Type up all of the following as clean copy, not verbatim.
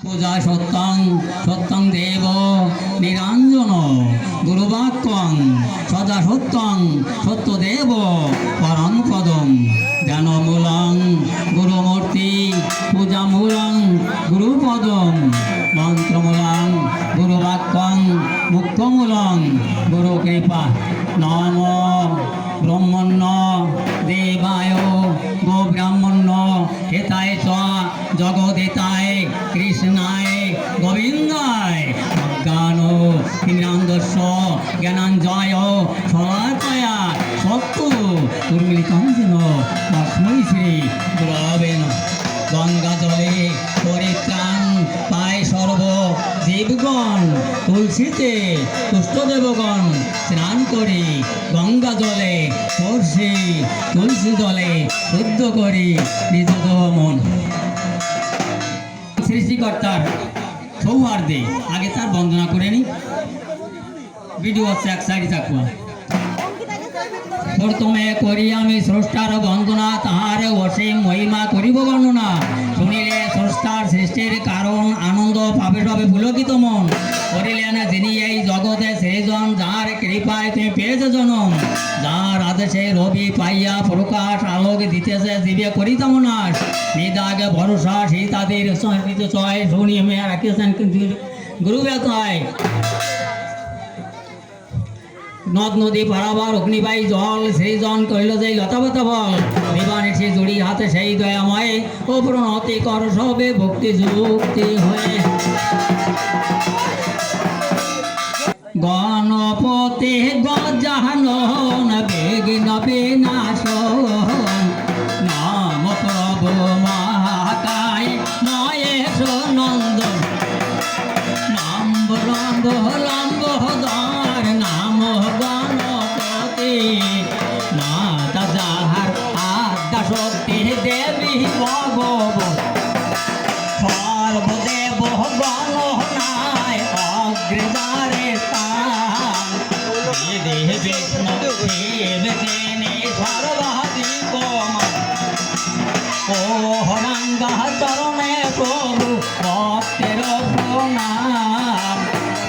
পূজা সত্যং সত্যং দেব নিরঞ্জন গুরুবাক্যং সদা সত্যং সত্যদেব পরম পদম জ্ঞানমূলং গুরুমূর্তি পূজামূলং গুরুপদম মন্ত্রমূলং গুরুবাক্যং মুখ্যমূলং গুরুকৃপা নম ব্রহ্মণ্য দেবায় গো ব্রাহ্মণ্য হেতায় চ জগদিতায় কৃষ্ণায় গোবিন্দায় অজ্ঞান তিমিরান্ধস্য জ্ঞানাঞ্জয় শলাকয়া সত্য উর্মিলিতং যেন তস্मै শ্রী গুরবে নমঃ। গঙ্গা জলে পরিত্রাণ পায় সর্ব জীবগণ, তুলসীতে তুষ্ট দেবগণ স্নান করি, গঙ্গা জলে সর্ষে তুলসী জলে শুদ্ধ করি নিজ দেহ মন। সৃষ্টিকর্তার সৌহার্দে আগে তার বন্দনা করে নি। ভিডিও হচ্ছে এক সাইডে থাকুয়া। প্রথমে করি আমি স্রষ্টার বন্দনা, তাহার অসীম মহিমা করিব বর্ণনা। শুনিলে স্রষ্টার সৃষ্টির কারণ, আনন্দ পাবে সবে পুলকিত মন। করিলেন যিনি এই জগতে সৃজন, যার কৃপায় তুমি পেয়েছে জনম। যার আদেশে রবি পাইয়া প্রকাশ, আলোক দিতেছে জীবে করিতাম নাশ। নিদাগে ভরসা সীতাদির চয়, শুনি মেয়ে রাখিয়েছেন কিন্তু গুরু ব্যথায়। নদ নদী পারাবার অগ্নিবাই জল, সেই জন কহিল যে লতাবতা বল। নিবানিসে জুড়ি হাতে সেই দয়াময়, ও প্রণতি কর সবে ভক্তি যুক্তি হয়ে। গণপতি গজানন বিঘ্ন বিনাশন, নাম প্রভু মহাকায় মহেশ নন্দন। নাম লম্ব লম্বদার নাম গণপতি, মাতা যাহার আদ্যা শক্তি দেবী ভগবতী। সর্বদেব গণনায় অগ্রদারে স্থান, বিষ্ণু শিব তিনি সর্বাধিক মান। ও হরাঙ্গা চরণে প্রভু ভক্তের প্রণাম,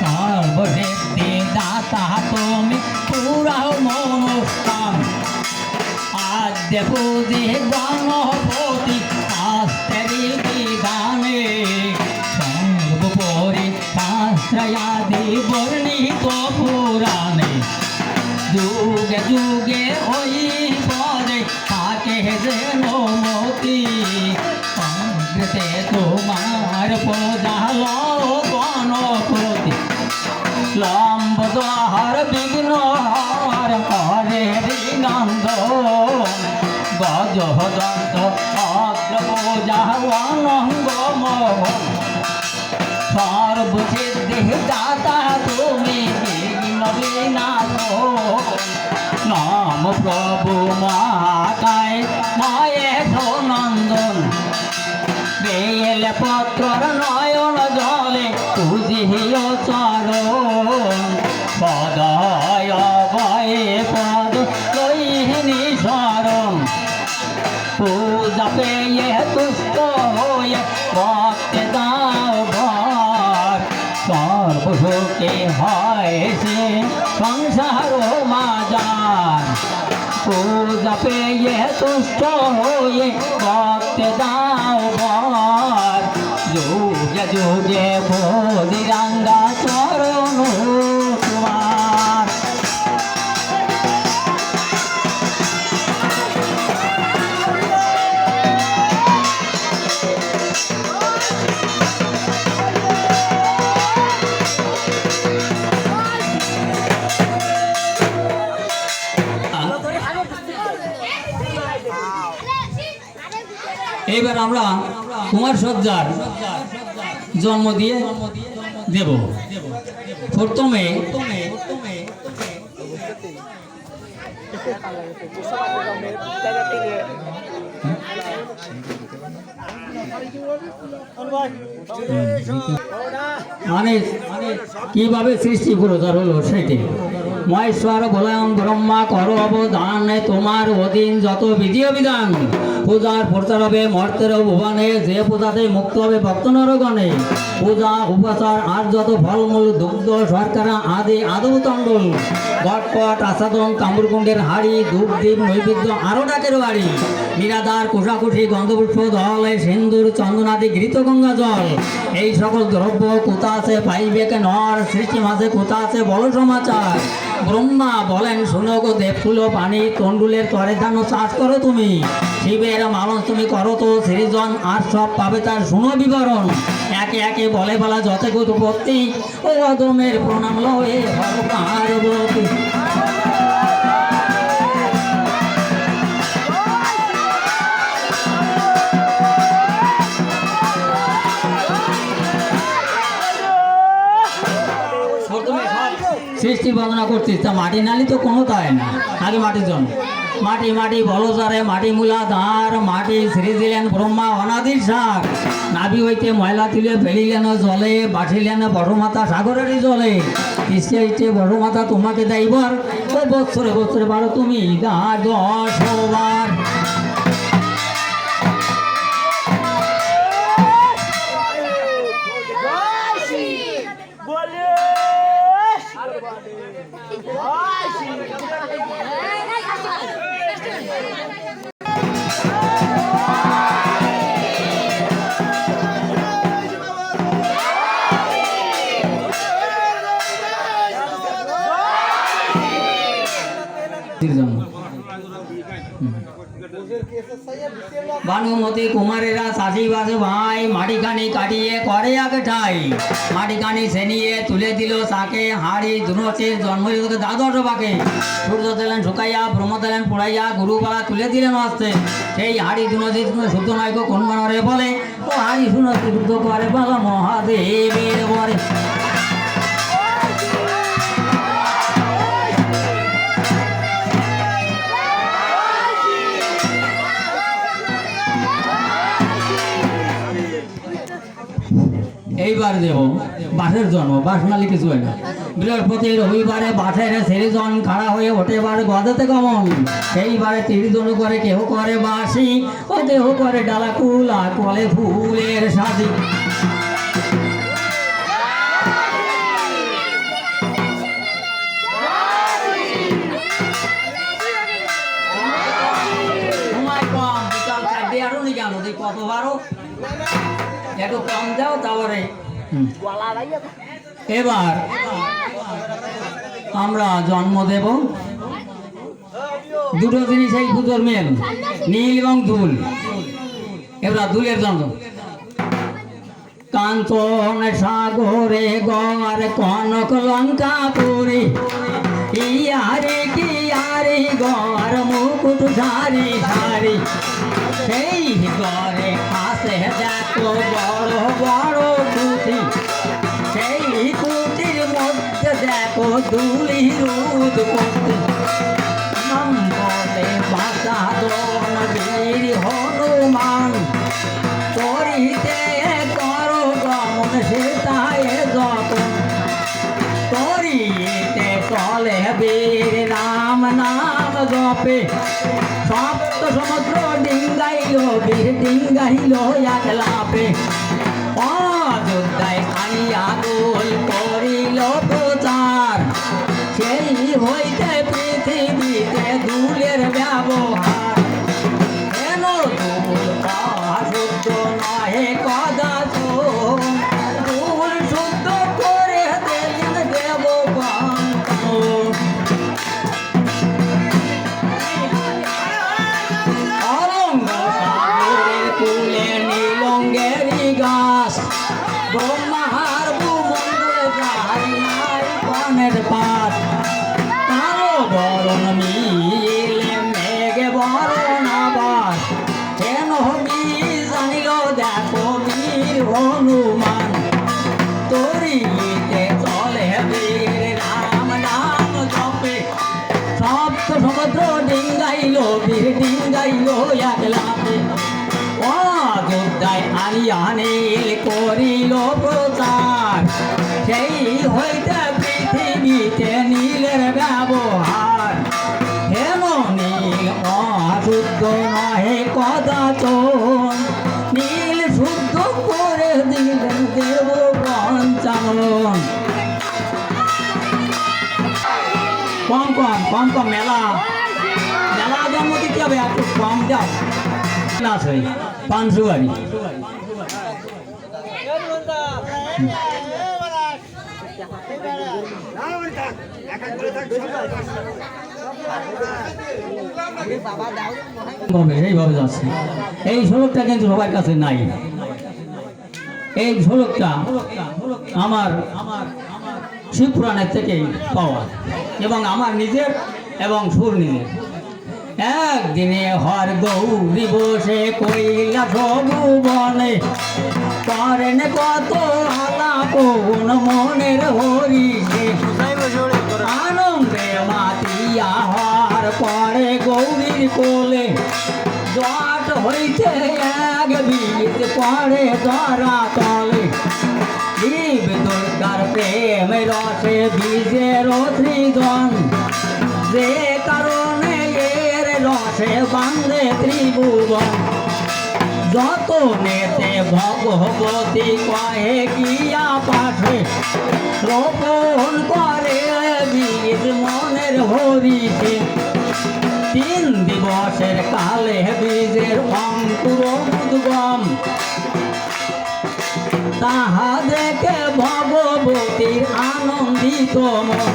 সর্বশক্তি দাতা তুমি পুরাও মনস্কাম। আদ্য পুজি গণপতি শাস্ত্রের বিধানে, সর্বোপরি শাস্ত্রাদি বর্ণিত পুরাণে। যুগে যুগে ওই পদে থাকে যেন মতি, অগ্রতে তোমার পূজা গণপতি। লম্বদ্বার বিঘ্ন হার হরে নন্দন, গজদন্ত অগ্র পূজা অনঙ্গ মোহন। সর্বসিদ্ধি দাতা তুমি বিঘ্ন বিনাশন, নাম প্রভু মহাকায় মহেশ নন্দন। বেল পত্র নয়ন জলে পুজিও চরণ, পদয় ভয়ে পদ লইনি শরণ। পূজা পেয়ে তুষ্ট হয়ে ভক্তে দাও ভর, সর্বসুখে হয় সে সংসার মাজার। পূজা পেয়ে তুষ্ট হয়ে ভক্তে দাও ভর, যুগে যুগে বদিরাঙ্গা চরণ তোমার। এইবার আমরা কুমার সজ্জার জন্ম দিয়ে দেব। প্রথমে মানে কিভাবে সৃষ্টি পুরস্কার হলো সেটি। মহেশ্বর বলয়ং ব্রহ্মা করো অবদান, তোমার অধীন যত বিধি বিধান। পূজার প্রচার হবে মর্তের ভুবনে, যে পূজাতে মুক্ত হবে ভক্ত নরগণে। পূজা উপাচার আর যত ফলমূল দুগ্ধ শর্করা আদি আদৌ তণ্ডল, গটপট আসাদন তাম্রকুণ্ডের হাড়ি ধূপ দ্বীপ নৈবেদ্য আরও ডাকের বাড়ি, নিরাদার কুশাকুশি গন্ধপুষ্প দলে সিন্দুর চন্দনাদি ঘৃত গঙ্গা জল, এই সকল দ্রব্য কোথা আছে পাইবে কে নর, সৃষ্টি মাঝে কোথা আছে বড় সমাচার। ব্রহ্মা বলেন শুনো গো দেবফুল পানি, তন্ডুলের তরে ধান চাষ করো তুমি, শিবের মালন তুমি করো তো সৃজন, আর সব পাবে তার শুনো বিবরণ। একে একে বলে বলা যত উৎপত্তি, ও অদমের প্রণাম লয়ে হর পার্বতী। সৃষ্টি বন্দনা করছিস, তা মাটি নালি তো কোনো তাই না, আগে মাটির জন্য মাটি মাটি বলসারে মাটি মূলা ধার, মাটি সৃজিলেন ব্রহ্মা অনাদির সার, নাভি হইতে ময়লা তুলে ফেলিলেন জলে, বাঠিলেন বড়মাতা সাগরেরই জলে, ইচ্ছে ইচ্ছে বড়মাতা তোমাকে দেইবার, ও বৎসরে বৎসরে বারো তুমি 10 বার। ভানুমতি কুমারেরা চাষিবাসে ভাই, মাটিখানি কাটিয়ে করে আগে ঠাই, মাটিখানি ছেনিয়ে তুলে দিল তাকে, হাড়ি ধুনচের জন্ম দ্বাদশ পাকে, সূর্য দিলেন শুকাইয়া ব্রহ্ম দিলেন পুড়াইয়া, গুরুপালা তুলে দিলেন আসতে, সেই হাড়ি ধুনচি শুদ্ধ নয় কোন মানরে বলে, ও হাড়ি শুনতে শুদ্ধ করে বলা মহাদেবের বরে। এইবার দেব বাসের জন্ম, বাস নালি কিছু হয় না, বৃহস্পতি রবিবারে বাসের সেরিজন খাড়া হয়ে ওঠেবার গদাতে গমন, সেইবারে 30 জন করে কেহ করে বাসি, ও কেহ করে ডালা কুল আর কলে ফুলের সাজি। সময় কম, বিকাল 4টে আরো নি কেন কত বারো একটু কম যাও তারপরে। এবার আমরা জন্ম দেব, দুটো জিনিস এই পুজোর মেল, নীল এবং দুল। এবার দুলের জন্ম, কাঞ্চন সাগরে গর কনক লঙ্কা পুরী, ইয়ারে কি আরে গর মুকুট সারি সারি, সেই ঘরে আসে দেখো বড় বড় কুটি, সেই কুটির মধ্যে দেখো দুলি রুদ করতে, নম্বরে বাসা দন বীর হনুমান, করিতে করো গমন সীতায় যতন, করিতে চলে বীর রাম নাম জপে, সপ্ত সমুদ্র ডিঙ্গাইল বীর ডিঙ্গাইল এক লাভে, অযোধ্যায় আনিয়া দোল করিল প্রচার, সেই হইতে পৃথিবীতে দুলের ব্যবহার, কেন দুল অশুদ্ধ নহে কদাচ, দুল শুদ্ধ করে দিলেন দেবগণ। তুলে নীলঙ্গেরি গাছ, ব্রহ্মার ভূমণ্ডলে যাই নাই বনের পাত, কালো বরণ মিলে মেঘে বরণ আবার, কেন মি জানিল দেখো বীর হনুমান, তরিতে চলে বীর রাম নাম জপে, সপ্ত সমুদ্র ডিঙ্গাইল বীর ডিঙ্গাইল এক লাভে, অযোধ্যায় আনিয়া নীল করিল প্রচার, সেই হইতে পৃথিবীতে নীলের ব্যবহার, হেন নীল অশুদ্ধ নহে কদা কম কম কম কম মেলা মেলা দাম দিতে হবে একটু কম দাও আছে 500 বাড়ি এইভাবে যাচ্ছে এই ঝলকটা কিন্তু সবার কাছে নাই এই ঝলকটা আমার শিবপুরাণের থেকে পাওয়া এবং আমার নিজের এবং সুর নিজের একদিনে হর গৌরী বসে কইলা ভুবনে করেন কত আলাপন মনের হরিষে আনন্দে মাতিয়া হর পরে গৌরীর কোলে জট হইতে এক বীজ পরে ধরা তলে শিব দুর্গার প্রেম রসে বীজের সৃজন যে কারণে এর রসে বান্ধে ত্রিভুবন যত নেতে ভগবতী কহে গিয়া পাশে রোপণ করে বীজ মনের হরিষে 3 দিবসের কালে বীজের অঙ্কুর উদ্গম তাহা দেখে ভগবতীর আনন্দিত মন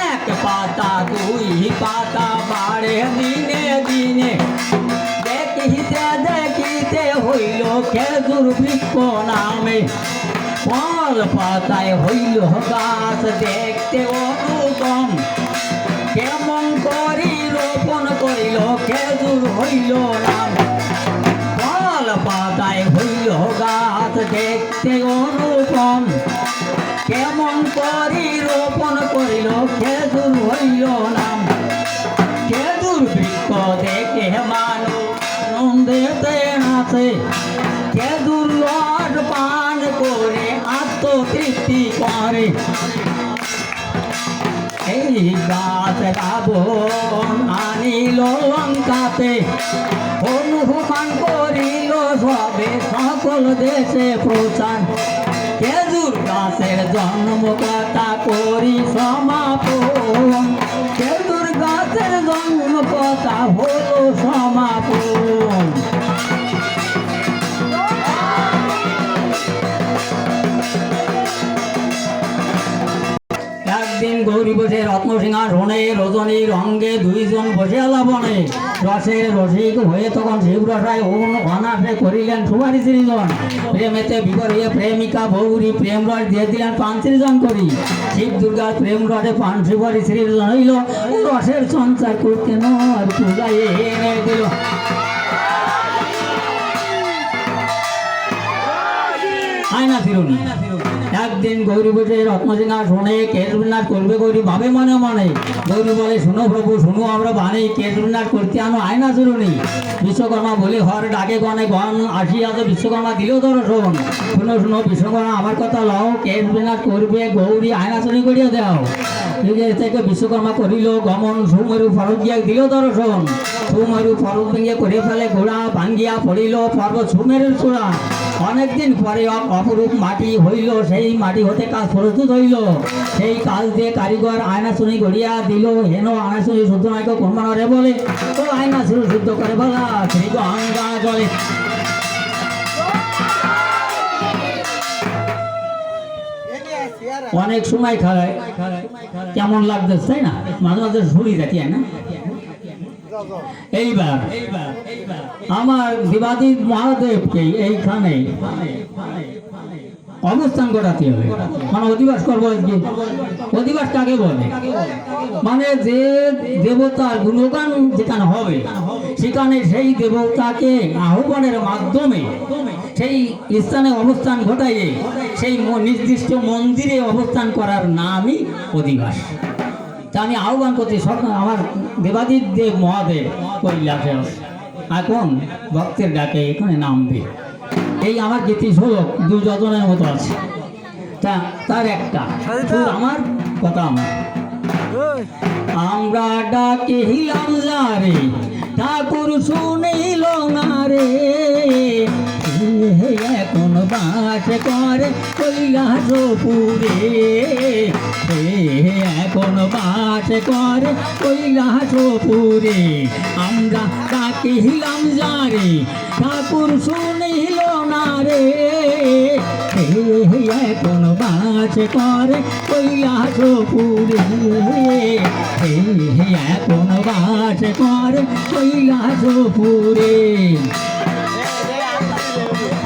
এক পাতা 2 পাতা বাড়ে দিনে দিনে দেখিতে দেখিতে হইল খেজুর বৃক্ষ নামে ফল পাতায় হইল গাছ দেখতে অনুপম কেমন করি রোপণ করিল খেজুর হইল নাম ফল পাতায় হইল গাছ দেখতে অনুপম কেমন করি রোপণ করিল খেজুর হইল নাম খেজুর বৃক্ষ দেখে মানুষ আনন্দেতে নাচে খেজুর লট পান করে আত্মতৃপ্তি করে এই গাছ রাবণ আনিল লঙ্কাতে হনুমান করিল সবে সকল দেশে প্রচার খেজুর গাছের জন্ম কথা করি সমাপন খেজুর গাছের জন্ম কথা হলো সমাপন একদিন গৌরী বসে রত্নসিংহাসনে রজনীর অঙ্গে 2 জন বসে আলাপনে রসের রসিক হয়ে তখন শিবরসায় অনাসে করিলেন সুপারি সৃজন প্রেমেতে বিপর হয়ে প্রেমিকা গৌরী প্রেম রস দিয়ে দিলেন 35 জন করি শিব দুর্গার প্রেম রসে 5 সুপারি সৃজন হইল রসের সঞ্চার করতে নর পূজায় এনে দিল আয়না ফিরুনি একদিন গৌরী বসে রত্নসিংহাসনে কেশবিন্যাস করবে গৌরী ভাবে মনে মনে গৌরী বলে শুনো প্রভু শুনো আমরা বানি কেশবিন্যাস করতে আনো আয়না শুনুনি বিশ্বকর্মা বলে হর ডাকে গনে গণ আসিয়া তো বিশ্বকর্মা দিলেও দর্শন শুনো শুনো বিশ্বকর্মা আমার কথা লও কেশবিন্যাস করবে গৌরী আয়না শুনি করিয়া দাও থেকে বিশ্বকর্মা করিল গমন সুমেরু ফরক গিয়া দিল দর্শন সুমেরু ফরক ভেঙে করে ফেলে ঘোড়া ভাঙ্গিয়া পড়িল পর্বত সুমেরুর চূড়া অনেকদিন পরে অপরূপ মাটি হইল সেই মাটি হতে কাজ প্রস্তুত হইল সেই কাজ দিয়ে কারিগর আয়না শুনি গড়িয়া দিল হেন আয়না শুনি শুদ্ধ নায়ক কোরবানরে বলে ও আয়না শুরু শুদ্ধ করে বলা শ্রী গঙ্গা জলে অনেক সময় খায় কেমন লাগতেছে তাই না মাঝে মাঝে শুনি যাচ্ছি না এইবার আমার দেবাদি মহাদেবকে এইখানে অবস্থান করাতে হবে মানে অধিবাস করবো আজকে অধিবাস কাকে বলে মানে যে দেবতার গুণগান যেখানে হবে সেখানে সেই দেবতাকে আহ্বানের মাধ্যমে সেই স্থানে অবস্থান ঘটাইয়ে সেই নির্দিষ্ট মন্দিরে অবস্থান করার নামই অধিবাস তা আমি আহ্বান করছি সব আমার দেবাদির দেব মহাদেব কৈলাসে এখন ভক্তের ডাকে এখানে নামবে এই আমার গীতি শ্লোক 2 যজনের মতো আছে তা তার একটা আমার কথা আমরা ডাকে হিলাম যারে ঠাকুর শুনিল না রে এখন বাস করে কৈলাসপুরে, এখন বাস করে কৈলাসপুরে। আমরা ডাকিলাম যারে ঠাকুর শুনিল না রে, এখন বাস করে কৈলাসপুরে, এখন বাস করে কৈলাসপুরে।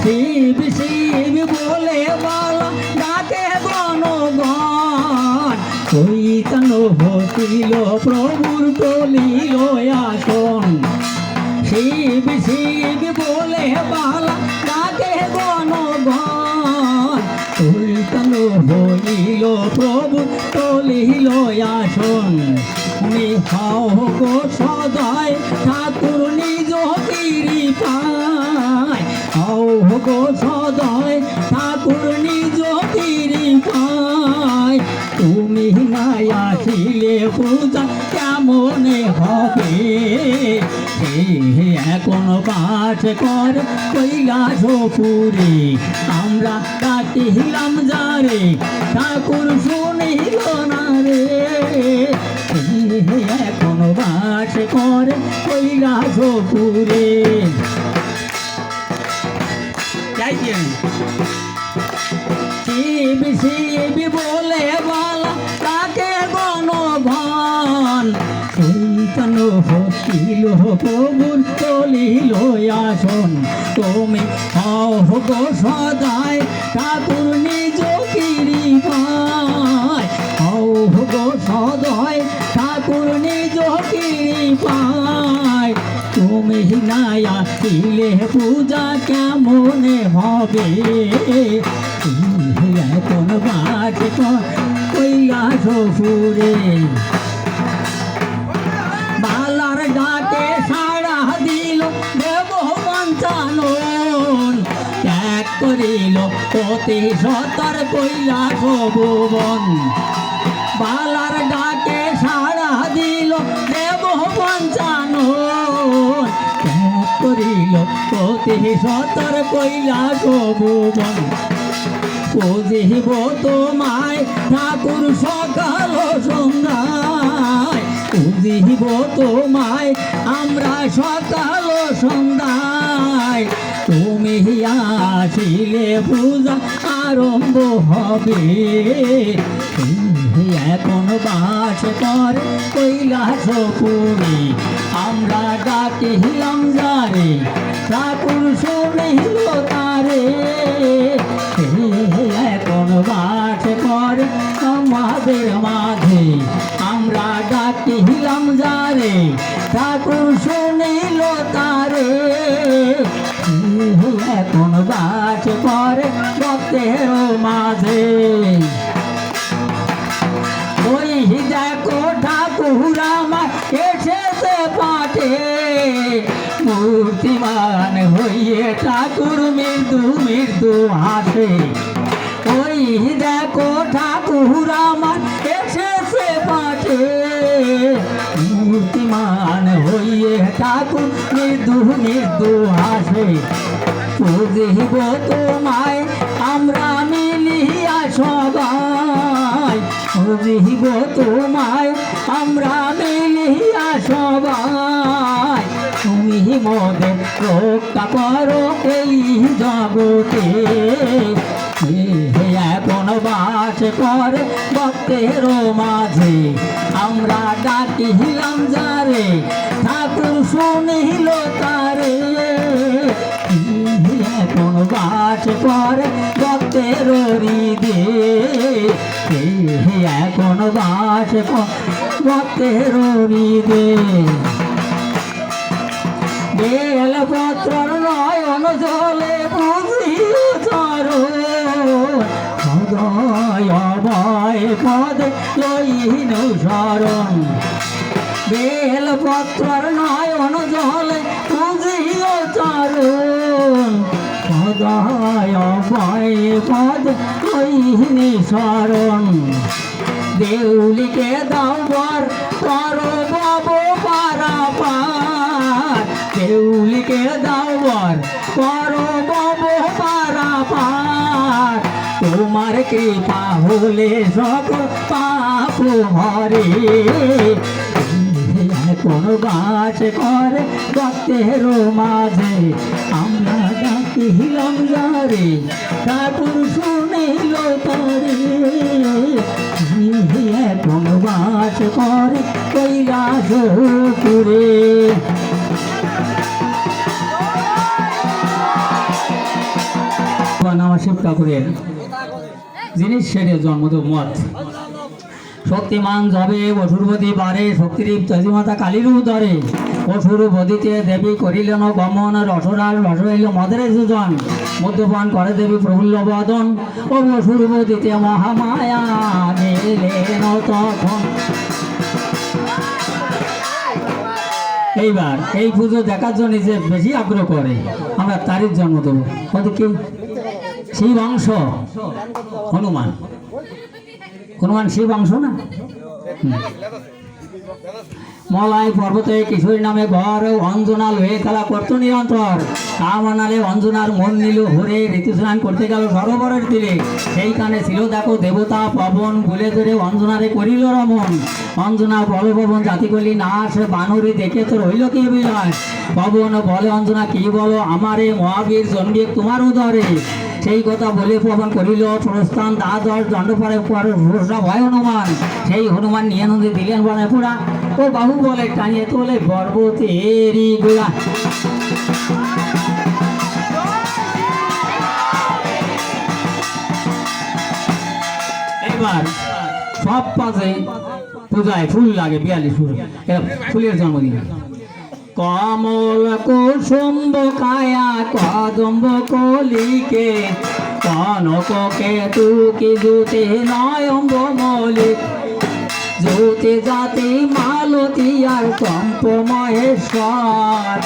শিব শিব বলে বলা ডাকে গণগণ, চৈতন্য ভক্তিল প্রভুর টলিল আসন। শিব শিব বলে বলা ডাকে গণগণ, চৈতন্য ভক্তিল প্রভু টলিল আসন। তুমি হও গো সদয় ঠাকুর নিজ কৃপায়, হও গো সদয় ঠাকুর নিজ কৃপায়। তুমি নাই আসিলে পূজা কেমনে হবে, এখন বাস কর কৈলাসপুরে। আমরা ডাকিলাম যারে ঠাকুর শুনিল না রে, এখন বাস কর কৈলাসপুরে। শিব শিব বলে বলা তাকে গণগণ, চৈতন্য ভক্তিল প্রভুর টলিল আসন। তুমি হও গো সদায় ঠাকুর নিজ কৃপায়, হও গো সদয় ঠাকুর নিজ কৃপায়। তুমি নাই আসিলে পূজা কেমনে হবে, এখন বাস কর কৈলাসপুরে। বালার ডাকে সাড়া দিল দেব পঞ্চানন, ত্যাগ করিল অতি সতর কৈলাস ভুবন। বালার ডাকে সাড়া দিল দেব পঞ্চানন, ত্যাগ করিল অতি সতর কৈলাস ভুবন। পুজিব তোমায় ঠাকুর সকাল সন্ধ্যায়, পুজিব তোমায় আমরা সকাল সন্ধ্যায়। তুমি আসিলে পূজা আরম্ভ হবে, এখন বাস করে কৈলাসপুরে। আমরা ডাকিলাম যারে ঠাকুর শুনিল তারে, এখন বাস করে আমাদের মাঝে। আমরা ডাকিলাম যারে ঠাকুর শুনিল তারে, এখন বাস করে ভক্তের মাঝে। ওই দেখো ঠাকুর আমার এসেছে পাঠে, মূর্তিমান হইয়ে ঠাকুর মৃদু মৃদু হাসে। ওই দেখো ঠাকুর আমার এসেছে পাঠে, মূর্তিমান হইয়ে ঠাকুর মৃদু মৃদু হাসে। পুজিব তোমায় আমরা মিলিয়া সবাই, পুজিব তোমায় আমরা মিলিয়া সবাই। তুমি মোদের রক্ষা করো এই জগতে, এখন বাস করে ভক্তের মাঝে। আমরা ডাকিলাম যারে ঠাকুর শুনিল তারে, এখন বাস করে ভক্তের হৃদয়ে, এখন বাস করে ভক্তের হৃদয়ে। বেলপত্র নয়ন জলে বুঝিল চরণ, সদয় অভয় পদে লইন শরণ। বেলপত্র নয়ন জলে বুঝিল চরণ, সদয় অভয় পদে লইন শরণ। দেউলিকে দাও বর করো বাবু পারাপার, দেউলিকে দাও বর করো পারাপার, তোমার কৃপা হলে সকল পাপ হরে। কোন বাস করে ভক্তের মাঝে আমরা ডাকিলাম যারে, ঠাকুর শুনিল তারে। কোন বাস করে কৈলাস পুরে। আমার শিব ঠাকুরের জিনিস সেরে জন্মদ মত। শক্তিমান যাবে অসুরবতী বারে, শক্তিরূপ চজিমাতা কালীর উদরে। অসুরবতীতে দেবী করিলেন গমন, রসরাল রস হইল মদের সুজন। মদ্যপান করে দেবী প্রফুল্ল বদন, ও অসুরবতীতে মহামায়া গেলেন তখন। এইবার এই পুজো দেখার জন্য যে বেশি আগ্রহ করে আমরা তারই জন্ম দেবো। কি শিব অংশ হনুমান, হনুমান শিব অংশ না। মলাই পর্বতে কিশোরী নামে ঘর, অঞ্জনা লোহে খেলা করতো নিরন্তর। কামানালে অঞ্জনার মন নিল ভরে, ঋতু স্নান করতে গেল সরোবরের তীরে। সেইখানে ছিল দেখো দেবতা পবন, ভুলে ধরে অঞ্জনারে করিল রমন। অঞ্জনা বল পবন জাতি করলি নাশ, বানরি দেখে তোর হইল কি বিলাস। পবন বলে অঞ্জনা কি বলো আমারে, মহাবীর জন্মে তোমার উদরে। সেই কথা বলে পবন করিল প্রস্থান, দ্বাদশ দণ্ড পরে ভয় হনুমান। সেই হনুমান নিয়ে নদী দিলেন বনে পুরা, ও বাহু বলে টানিয়ে তোলে পর্বতেরই গোড়া। এবার সব পাশে পূজায় ফুল লাগে, 42 ফুল, ফুলের জন্মদিন। কমল কুসুম্ব কায়া কদম্ব কলিকে, কনক কেতু কি জুতে নয়ম্ব মলিক। জ্যোতি জাতি মালতী আর চম্প মহেশ্বর,